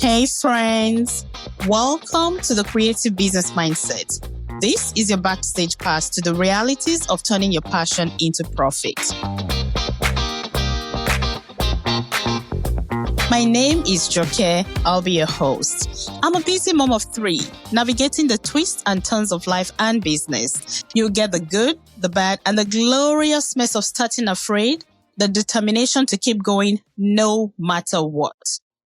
Hey friends, welcome to the Creative Business Mindset. This is your backstage pass to the realities of turning your passion into profit. My name is Joke. I'll be your host. I'm a busy mom of 3, navigating the twists and turns of life and business. You'll get the good, the bad, and the glorious mess of starting afraid, the determination to keep going no matter what.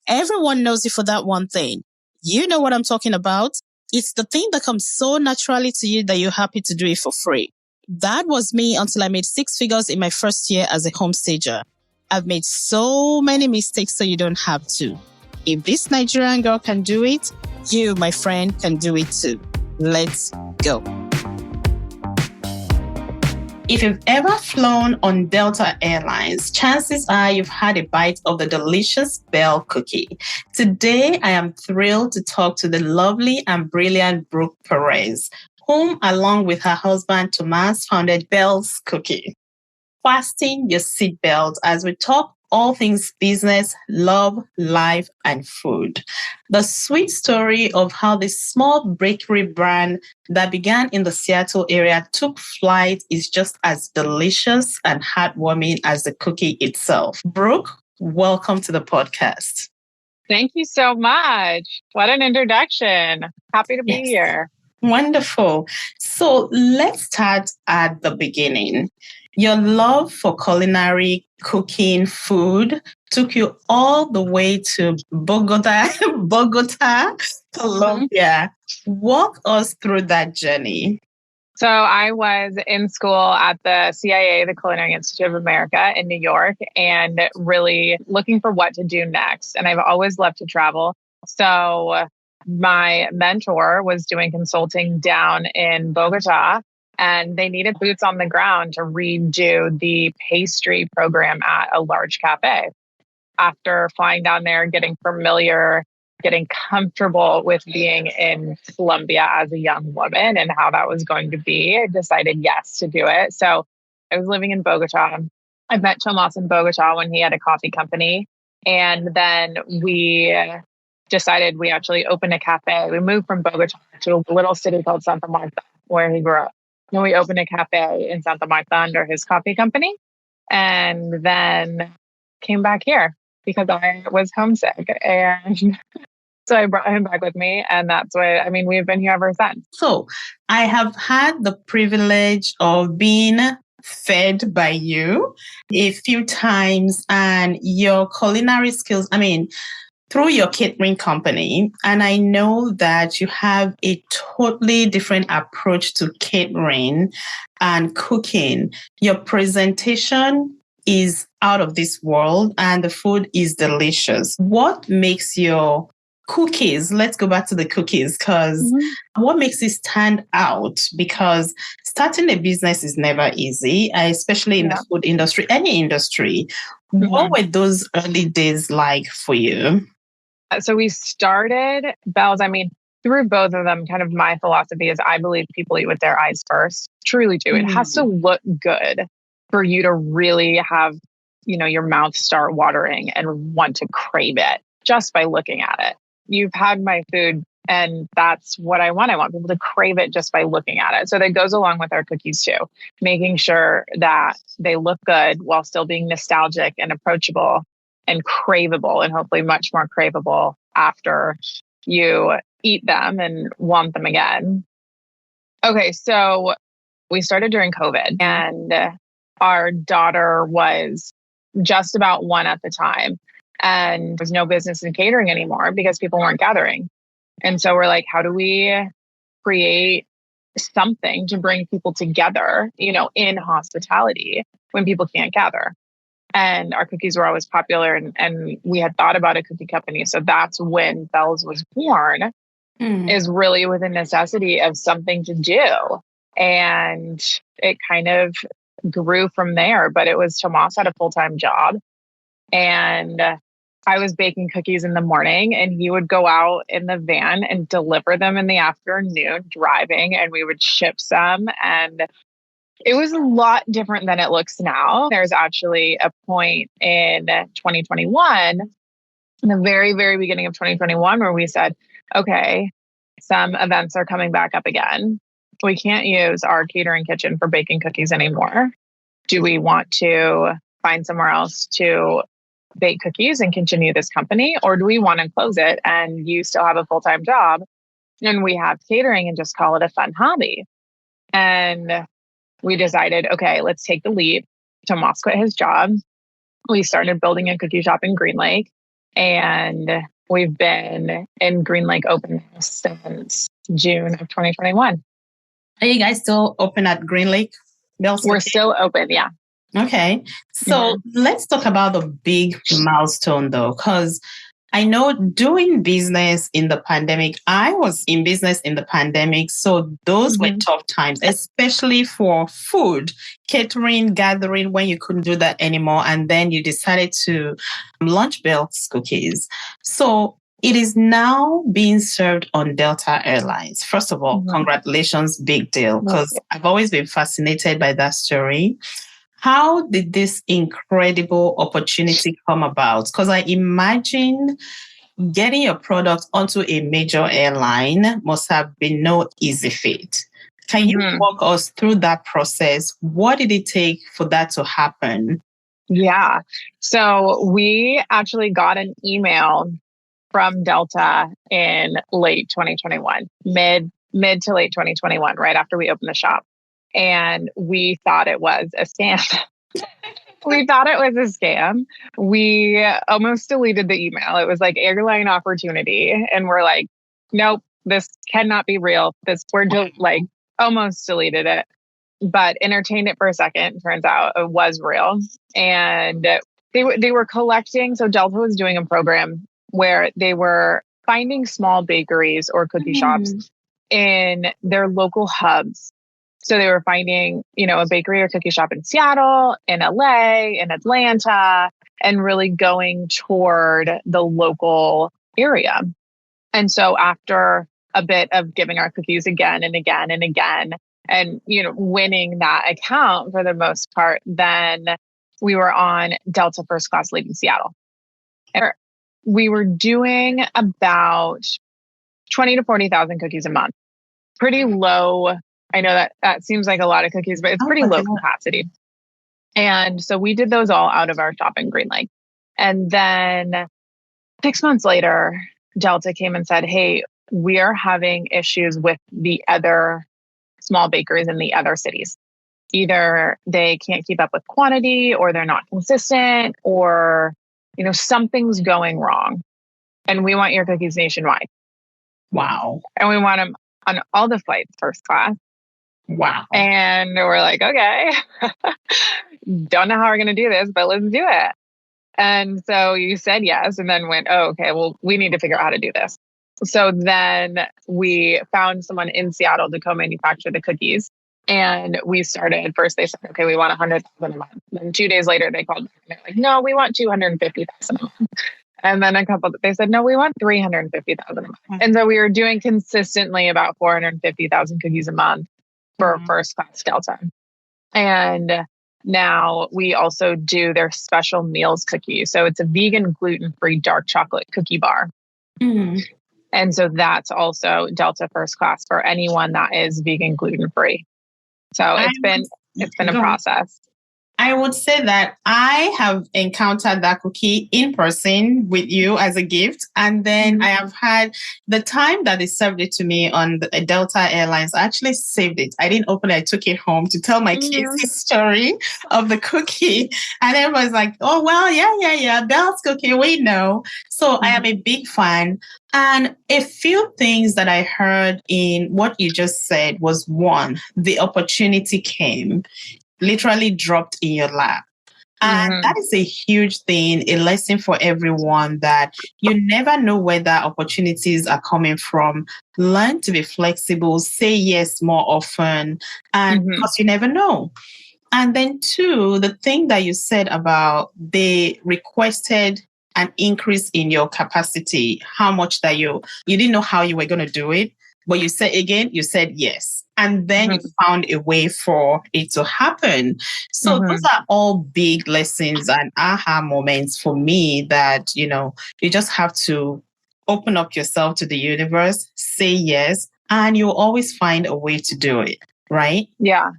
Everyone knows you for that one thing. You know what I'm talking about. It's the thing that comes so naturally to you that you're happy to do it for free. That was me until I made 6 figures in my first year as a homestager. I've made so many mistakes so you don't have to. If this Nigerian girl can do it, you, my friend, can do it too. Let's go. If you've ever flown on Delta Airlines, chances are you've had a bite of the delicious Bell cookie. Today, I am thrilled to talk to the lovely and brilliant Brooke Perez, whom, along with her husband Thomas, founded Bell's Cookie. Fasten your seatbelt as we talk all things business, love, life, and food. The sweet story of how this small bakery brand that began in the Seattle area took flight is just as delicious and heartwarming as the cookie itself. Brooke, welcome to the podcast. Thank you so much. What an introduction. Happy to be here. Wonderful. So let's start at the beginning. Your love for culinary, cooking, food took you all the way to Bogotá, Colombia. Walk us through that journey. So I was in school at the CIA, the Culinary Institute of America in New York, and really looking for what to do next. And I've always loved to travel. So my mentor was doing consulting down in Bogotá, and they needed boots on the ground to redo the pastry program at a large cafe. After flying down there, getting familiar, getting comfortable with being in Colombia as a young woman and how that was going to be, I decided yes to do it. So I was living in Bogotá. I met Tomas in Bogotá when he had a coffee company. And then we decided we actually opened a cafe. We moved from Bogotá to a little city called Santa Marta, where he grew up. And we opened a cafe in Santa Marta under his coffee company, and then came back here because I was homesick. And so I brought him back with me. And that's why, we've been here ever since. So I have had the privilege of being fed by you a few times, and your culinary skills, through your catering company. And I know that you have a totally different approach to catering and cooking. Your presentation is out of this world and the food is delicious. What makes your cookies, let's go back to the cookies, because what makes it stand out? Because starting a business is never easy, especially in the food industry, any industry. What were those early days like for you? So we started Bell's. Through both of them, kind of my philosophy is I believe people eat with their eyes first. Truly do. It has to look good for you to really have, your mouth start watering and want to crave it just by looking at it. You've had my food, and that's what I want. I want people to crave it just by looking at it. So that goes along with our cookies too, making sure that they look good while still being nostalgic and approachable and craveable, and hopefully much more craveable after you eat them and want them again. Okay, so we started during COVID, and our daughter was just about 1 at the time, and there was no business in catering anymore because people weren't gathering. And so we're like, how do we create something to bring people together, in hospitality when people can't gather? And our cookies were always popular, and we had thought about a cookie company. So that's when Bell's was born, is really with a necessity of something to do. And it kind of grew from there. But it was Tomas had a full-time job, and I was baking cookies in the morning, and he would go out in the van and deliver them in the afternoon driving, and we would ship some. And it was a lot different than it looks now. There's actually a point in 2021 in the very, very beginning of 2021, where we said, okay, some events are coming back up again. We can't use our catering kitchen for baking cookies anymore. Do we want to find somewhere else to bake cookies and continue this company? Or do we want to close it and you still have a full-time job and we have catering and just call it a fun hobby? And we decided, okay, let's take the leap. Tomas quit his job. We started building a cookie shop in Green Lake, and we've been in Green Lake open since June of 2021. Are you guys still open at Green Lake? We're still open, yeah. Okay. So let's talk about the big milestone though, because I know doing business in the pandemic, I was in business in the pandemic. So those were tough times, especially for food, catering, gathering, when you couldn't do that anymore. And then you decided to launch Belt's Cookies. So it is now being served on Delta Airlines. First of all, congratulations, big deal, because I've always been fascinated by that story. How did this incredible opportunity come about? Because I imagine getting your product onto a major airline must have been no easy feat. Can you walk us through that process? What did it take for that to happen? Yeah. So we actually got an email from Delta in late 2021, mid to late 2021, right after we opened the shop. And we thought it was a scam. We thought it was a scam. We almost deleted the email. It was like airline opportunity. And we're like, nope, this cannot be real. We're like almost deleted it, but entertained it for a second. Turns out it was real. And they were collecting. So Delta was doing a program where they were finding small bakeries or cookie shops in their local hubs. So they were finding, a bakery or cookie shop in Seattle, in LA, in Atlanta, and really going toward the local area. And so after a bit of giving our cookies again and again and again, and, winning that account for the most part, then we were on Delta First Class leaving Seattle. And we were doing about 20 to 40,000 cookies a month. Pretty low. I know that seems like a lot of cookies, but it's pretty low capacity. And so we did those all out of our shop in Green Lake. And then 6 months later, Delta came and said, hey, we are having issues with the other small bakeries in the other cities. Either they can't keep up with quantity, or they're not consistent, or, something's going wrong. And we want your cookies nationwide. Wow. And we want them on all the flights, first class. Wow. And we're like, okay, don't know how we're going to do this, but let's do it. And so you said yes, and then went, oh, okay, well, we need to figure out how to do this. So then we found someone in Seattle to co-manufacture the cookies. And we started, first they said, okay, we want 100,000 a month. Then 2 days later, they called back and they're like, no, we want 250,000 a month. And then they said, no, we want 350,000 a month. And so we were doing consistently about 450,000 cookies a month for first class Delta. And now we also do their special meals cookie. So it's a vegan, gluten-free dark chocolate cookie bar. And so that's also Delta first class for anyone that is vegan, gluten-free. So it's been a process. I would say that I have encountered that cookie in person with you as a gift. And then I have had the time that they served it to me on the Delta Airlines. I actually saved it. I didn't open it. I took it home to tell my kids the story of the cookie. And everyone's like, oh, well, yeah. Belt's cookie, we know. So I am a big fan. And a few things that I heard in what you just said was, one, the opportunity came, literally dropped in your lap. And that is a huge thing, a lesson for everyone, that you never know where that opportunities are coming from. Learn to be flexible, say yes more often, and because you never know. And then two, the thing that you said about they requested an increase in your capacity, how much that you didn't know how you were going to do it. But you said yes. And then you found a way for it to happen. So those are all big lessons and aha moments for me that, you just have to open up yourself to the universe, say yes, and you'll always find a way to do it, right? Yeah,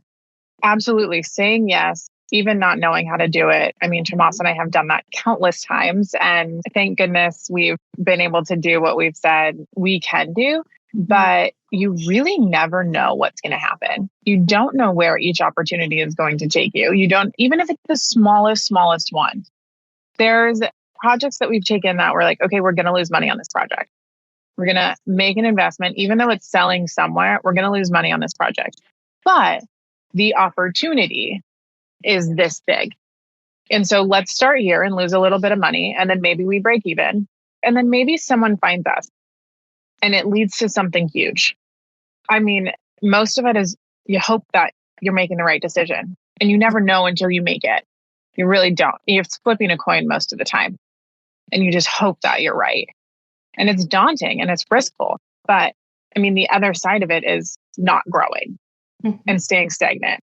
absolutely. Saying yes, even not knowing how to do it. I mean, Tomas and I have done that countless times. And thank goodness we've been able to do what we've said we can do. But you really never know what's going to happen. You don't know where each opportunity is going to take you. You don't, even if it's the smallest one. There's projects that we've taken that we're like, okay, we're going to lose money on this project. We're going to make an investment, even though it's selling somewhere, we're going to lose money on this project. But the opportunity is this big. And so let's start here and lose a little bit of money. And then maybe we break even. And then maybe someone finds us and it leads to something huge. I mean, most of it is you hope that you're making the right decision and you never know until you make it. You really don't. You're flipping a coin most of the time and you just hope that you're right. And it's daunting and it's riskful. But I mean, the other side of it is not growing and staying stagnant.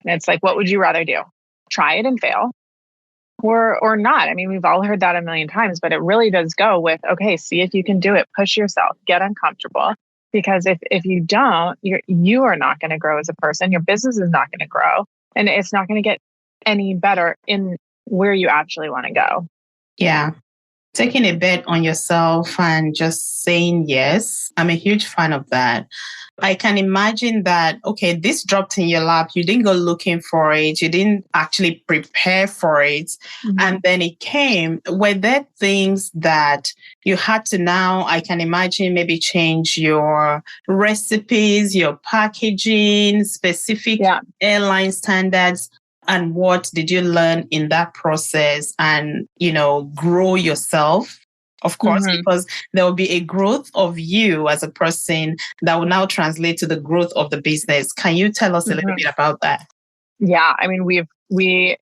And it's like, what would you rather do? Try it and fail or not? I mean, we've all heard that a million times, but it really does go with, okay, see if you can do it, push yourself, get uncomfortable. Because if you don't, you are not going to grow as a person. Your business is not going to grow and it's not going to get any better in where you actually want to go. Yeah. Taking a bet on yourself and just saying yes. I'm a huge fan of that. I can imagine that, okay, this dropped in your lap. You didn't go looking for it. You didn't actually prepare for it. And then it came. Were there things that you had to now, I can imagine, maybe change your recipes, your packaging, specific airline standards? And what did you learn in that process and, grow yourself? Of course, because there will be a growth of you as a person that will now translate to the growth of the business. Can you tell us a little bit about that? Yeah, I mean, we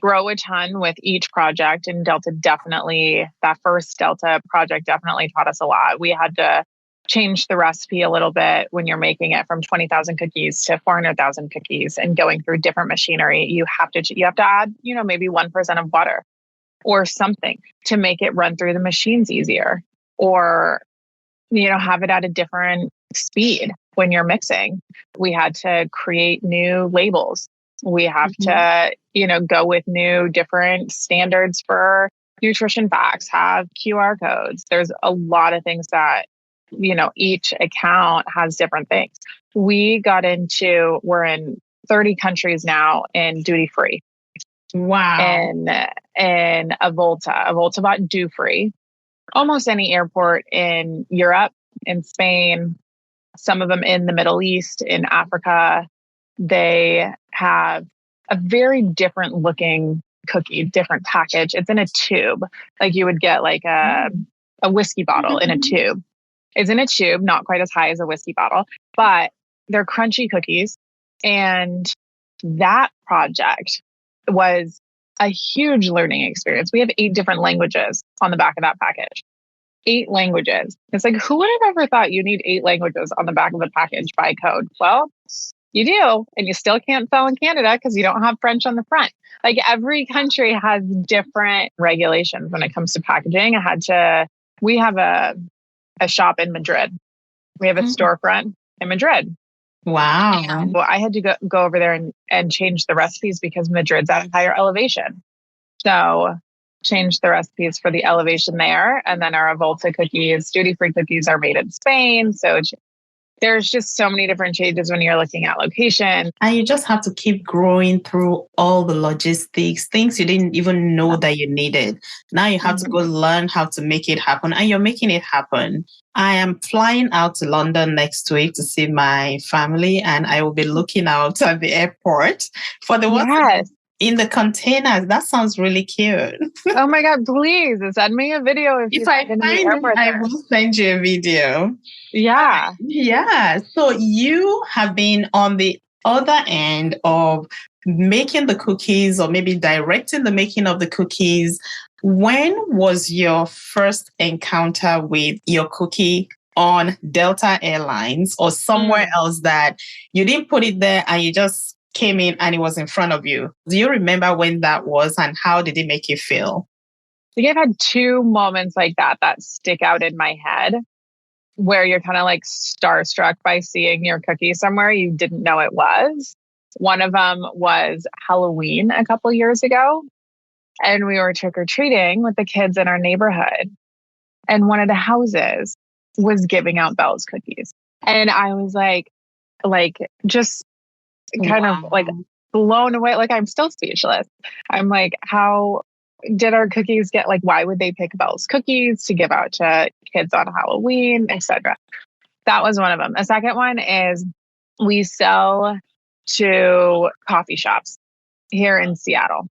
grow a ton with each project, and Delta definitely, that first Delta project definitely taught us a lot. We had to change the recipe a little bit when you're making it from 20,000 cookies to 400,000 cookies and going through different machinery. You have to add, maybe 1% of butter or something to make it run through the machines easier, or, have it at a different speed when you're mixing. We had to create new labels. We have to, go with new different standards for nutrition facts, have QR codes. There's a lot of things that, each account has different things. We're in 30 countries now in duty free. Wow. And a Volta bought duty free. Almost any airport in Europe, in Spain, some of them in the Middle East, in Africa, they have a very different looking cookie, different package. It's in a tube. Like you would get like a whiskey bottle in a tube. It's in a tube, not quite as high as a whiskey bottle, but they're crunchy cookies. And that project was a huge learning experience. We have 8 different languages on the back of that package. 8 languages. It's like, who would have ever thought you need 8 languages on the back of the package by code? Well, you do. And you still can't sell in Canada because you don't have French on the front. Like every country has different regulations when it comes to packaging. We have a shop in Madrid. We have a storefront in Madrid. Wow. And I had to go over there and change the recipes because Madrid's at a higher elevation. So change the recipes for the elevation there. And then our Volta cookies, duty-free cookies, are made in Spain. So there's just so many different changes when you're looking at location. And you just have to keep growing through all the logistics, things you didn't even know that you needed. Now you have to go learn how to make it happen, and you're making it happen. I am flying out to London next week to see my family, and I will be looking out at the airport for the ones in the containers. That sounds really cute. Oh my God, please send me a video if I find it, I will send you a video. Yeah. Yeah. So you have been on the other end of making the cookies, or maybe directing the making of the cookies. When was your first encounter with your cookie on Delta Airlines or somewhere else that you didn't put it there and you just came in and it was in front of you? Do you remember when that was and how did it make you feel? I think I've had two moments like that stick out in my head where you're kind of like starstruck by seeing your cookie somewhere you didn't know it was. One of them was Halloween a couple years ago. And we were trick-or-treating with the kids in our neighborhood. And one of the houses was giving out Bell's cookies. And I was like just kind of like blown away. Like, I'm still speechless. I'm like, how did our cookies get, like, why would they pick Bell's cookies to give out to kids on Halloween, etc.? That was one of them. A second one is we sell to coffee shops here in Seattle.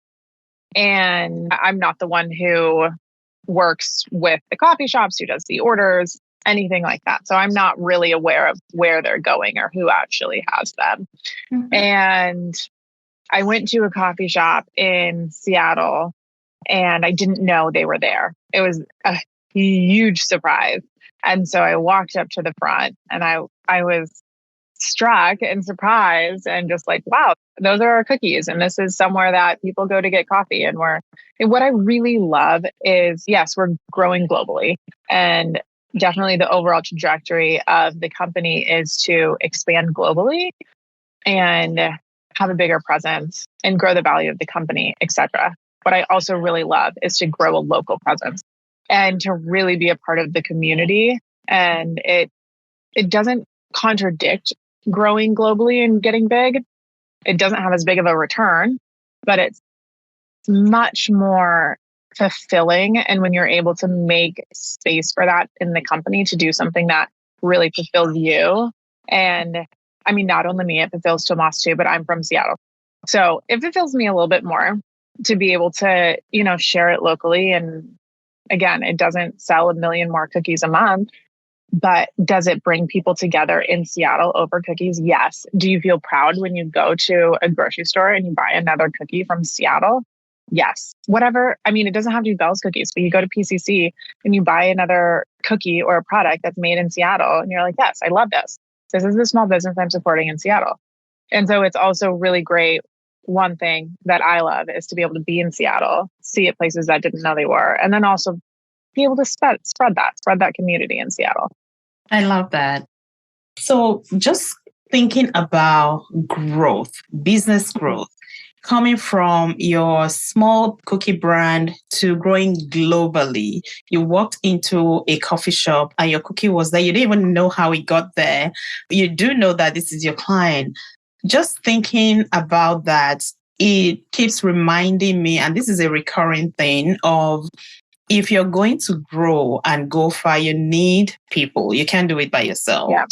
And I'm not the one who works with the coffee shops, who does the orders, anything like that. So I'm not really aware of where they're going or who actually has them. Mm-hmm. And I went to a coffee shop in Seattle and I didn't know they were there. It was a huge surprise. And so I walked up to the front and I was struck and surprised and just like, wow, those are our cookies. And this is somewhere that people go to get coffee. And what I really love is, yes, we're growing globally. And definitely the overall trajectory of the company is to expand globally and have a bigger presence and grow the value of the company, etc. What I also really love is to grow a local presence and to really be a part of the community. And it doesn't contradict growing globally and getting big. It doesn't have as big of a return, but it's much more fulfilling. And when you're able to make space for that in the company to do something that really fulfills you. And I mean, not only me, it fulfills Tomas too, but I'm from Seattle. So it fulfills me a little bit more to be able to, share it locally. And again, it doesn't sell 1 million more cookies a month. But does it bring people together in Seattle over cookies? Yes. Do you feel proud when you go to a grocery store and you buy another cookie from Seattle? Yes. Whatever. I mean, it doesn't have to be Bell's cookies, but you go to PCC and you buy another cookie or a product that's made in Seattle and you're like, yes, I love this. This is the small business I'm supporting in Seattle. And so it's also really great. One thing that I love is to be able to be in Seattle, see it places I didn't know they were, and then also be able to spread that community in Seattle. I love that. So just thinking about growth, business growth, coming from your small cookie brand to growing globally, you walked into a coffee shop and your cookie was there. You didn't even know how it got there. You do know that this is your client. Just thinking about that, it keeps reminding me, and this is a recurring thing, of if you're going to grow and go far, you need people. You can't do it by yourself. Yeah.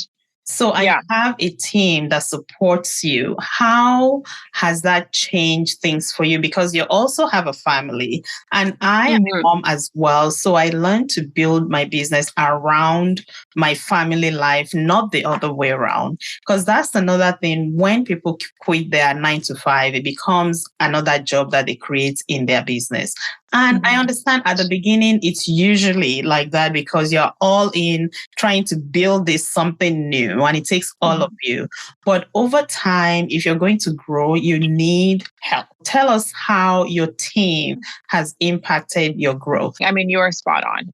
So I have a team that supports you. How has that changed things for you? Because you also have a family and I am a mom as well. So I learned to build my business around my family life, not the other way around. Because that's another thing. When people quit their 9 to 5, it becomes another job that they create in their business. And I understand at the beginning, it's usually like that because you're all in trying to build this something new and it takes all of you. But over time, if you're going to grow, you need help. Tell us how your team has impacted your growth. I mean, you are spot on.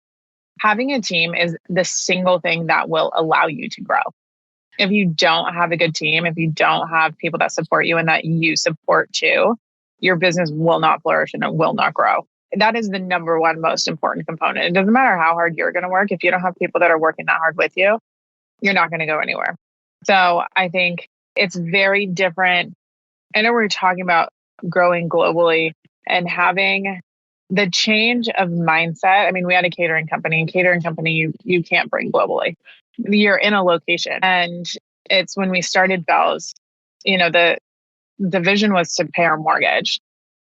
Having a team is the single thing that will allow you to grow. If you don't have a good team, if you don't have people that support you and that you support too, your business will not flourish and it will not grow. That is the number one most important component. It doesn't matter how hard you're going to work. If you don't have people that are working that hard with you, you're not going to go anywhere. So I think it's very different. I know we're talking about growing globally and having the change of mindset. I mean, we had a catering company, and catering company you can't bring globally. You're in a location. And it's when we started Bell's, the vision was to pay our mortgage.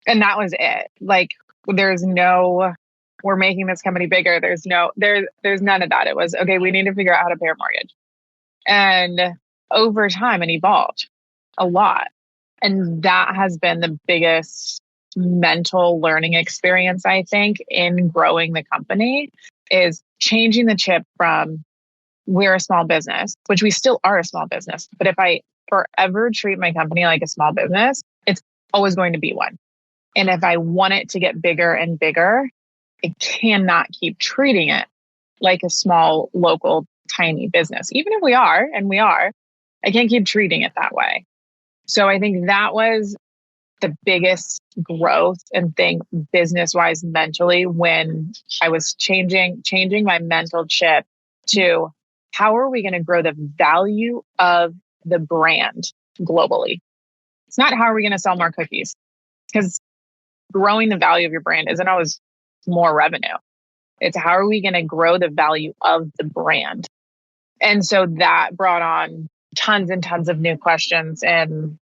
And that was it. Like, there's no, we're making this company bigger. There's none of that. It was, okay, we need to figure out how to pay our mortgage. And over time, it evolved a lot. And that has been the biggest mental learning experience, I think, in growing the company, is changing the chip from we're a small business, which we still are a small business. But if I forever treat my company like a small business, it's always going to be one. And if I want it to get bigger and bigger, I cannot keep treating it like a small, local, tiny business. Even if we are, and we are, I can't keep treating it that way. So I think that was the biggest growth and thing business-wise mentally when I was changing my mental chip to how are we going to grow the value of the brand globally? It's not how are we going to sell more cookies, because growing the value of your brand isn't always more revenue. It's how are we going to grow the value of the brand? And so that brought on tons and tons of new questions and,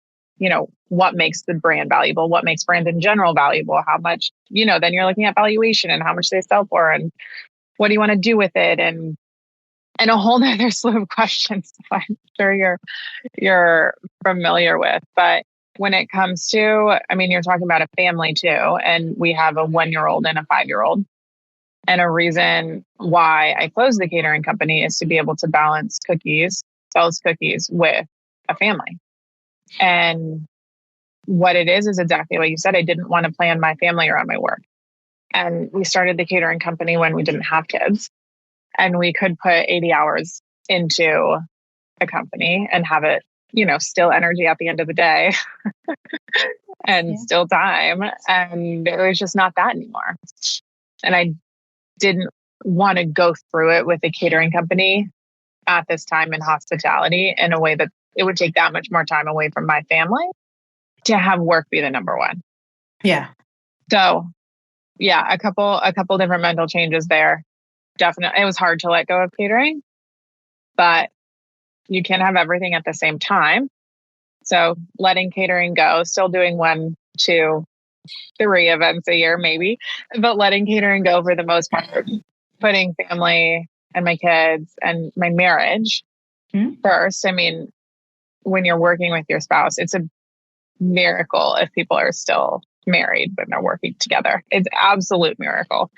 what makes the brand valuable? What makes brand in general valuable? How much, then you're looking at valuation and how much they sell for and what do you want to do with it? And a whole nother slew of questions I'm sure you're familiar with. But when it comes to, you're talking about a family too, and we have a 1-year-old and a 5-year-old. And a reason why I closed the catering company is to be able to balance sell cookies with a family. And what it is exactly what you said. I didn't want to plan my family around my work. And we started the catering company when we didn't have kids. And we could put 80 hours into a company and have it, still energy at the end of the day and still time. And it was just not that anymore. And I didn't want to go through it with a catering company at this time in hospitality in a way that it would take that much more time away from my family to have work be the number one. Yeah. So yeah, a couple different mental changes there. Definitely. It was hard to let go of catering, but you can't have everything at the same time. So letting catering go, still doing 1, 2, 3 events a year, maybe, but letting catering go for the most part, putting family and my kids and my marriage first. When you're working with your spouse, it's a miracle if people are still married when they're working together. It's an absolute miracle.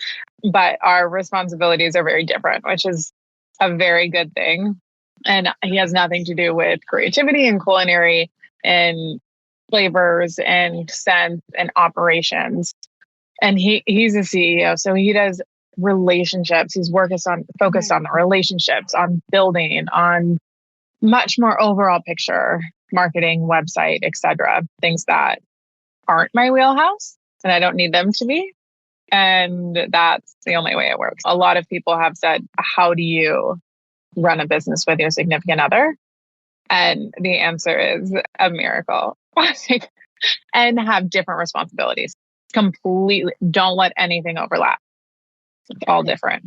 But our responsibilities are very different, which is a very good thing. And he has nothing to do with creativity and culinary and flavors and scents and operations. And he's a CEO, so he does relationships. He's focused on the relationships, on building, on much more overall picture, marketing, website, etc. Things that aren't my wheelhouse and I don't need them to be. And that's the only way it works. A lot of people have said, how do you run a business with your significant other? And the answer is a miracle. And have different responsibilities. Completely. Don't let anything overlap. It's all different.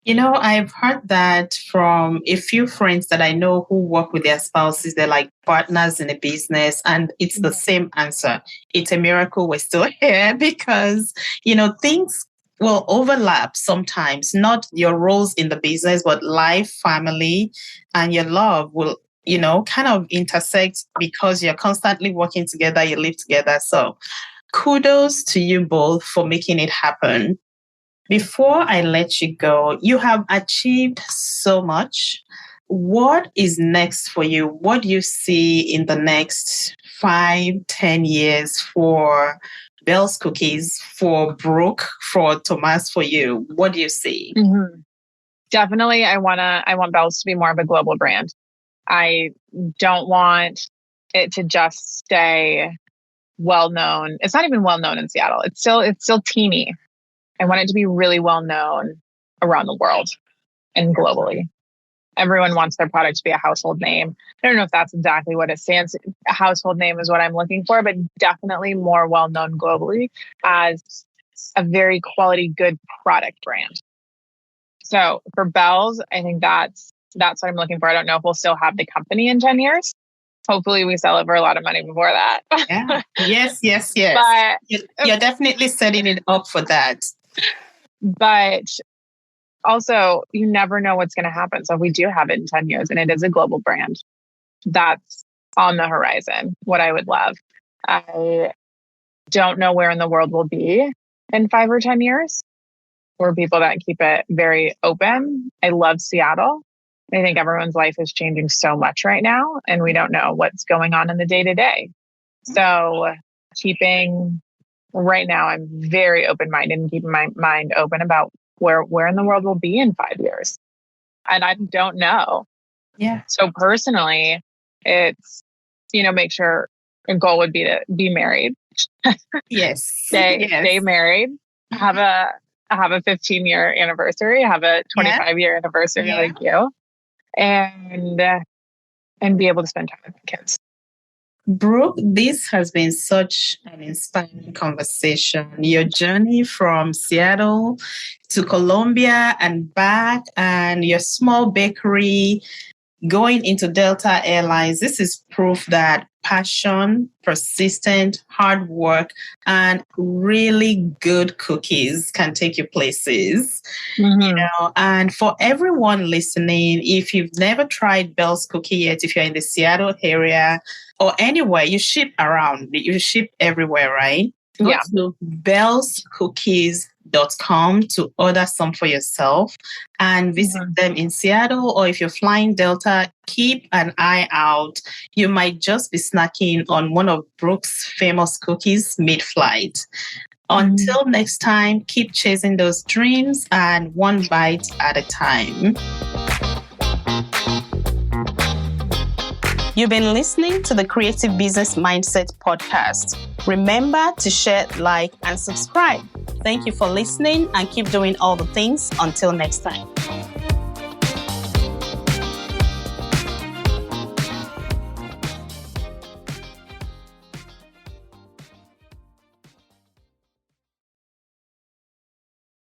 I've heard that from a few friends that I know who work with their spouses. They're like partners in a business, and it's the same answer. It's a miracle we're still here because, things will overlap sometimes, not your roles in the business, but life, family, and your love will, kind of intersect because you're constantly working together, you live together. So kudos to you both for making it happen. Before I let you go, you have achieved so much. What is next for you? What do you see in the next 5, 10 years for Bell's Cookies, for Brooke, for Thomas, for you? What do you see? Mm-hmm. Definitely, I want Bell's to be more of a global brand. I don't want it to just stay well known. It's not even well known in Seattle. It's still teeny. I want it to be really well known around the world and globally. Everyone wants their product to be a household name. I don't know if that's exactly what it stands. A household name is what I'm looking for, but definitely more well known globally as a very quality, good product brand. So for Bell's, I think that's what I'm looking for. I don't know if we'll still have the company in 10 years. Hopefully we sell it for a lot of money before that. Yeah. Yes. But you're definitely setting it up for that. But also, you never know what's going to happen. So if we do have it in 10 years and it is a global brand, that's on the horizon, what I would love. I don't know where in the world we'll be in 5 or 10 years. We're people that keep it very open. I love Seattle. I think everyone's life is changing so much right now, and we don't know what's going on in the day to day. So right now, I'm very open-minded and keeping my mind open about where in the world we'll be in 5 years. And I don't know. Yeah. So personally, it's, make sure a goal would be to be married. Yes. Stay married, have a 15-year anniversary, have a 25-year anniversary like you, and be able to spend time with the kids. Brooke, this has been such an inspiring conversation. Your journey from Seattle to Colombia and back, and your small bakery, going into Delta Airlines. This is proof that passion, persistent, hard work, and really good cookies can take you places. And for everyone listening, if you've never tried Bell's Cookie yet, if you're in the Seattle area or anywhere, you ship around, you ship everywhere, right? Go to bellscookies.com to order some for yourself and visit them in Seattle. Or if you're flying Delta, keep an eye out. You might just be snacking on one of Brooke's famous cookies mid-flight. Until next time, keep chasing those dreams and one bite at a time. You've been listening to the Creative Business Mindset podcast. Remember to share, like, and subscribe. Thank you for listening and keep doing all the things. Until next time.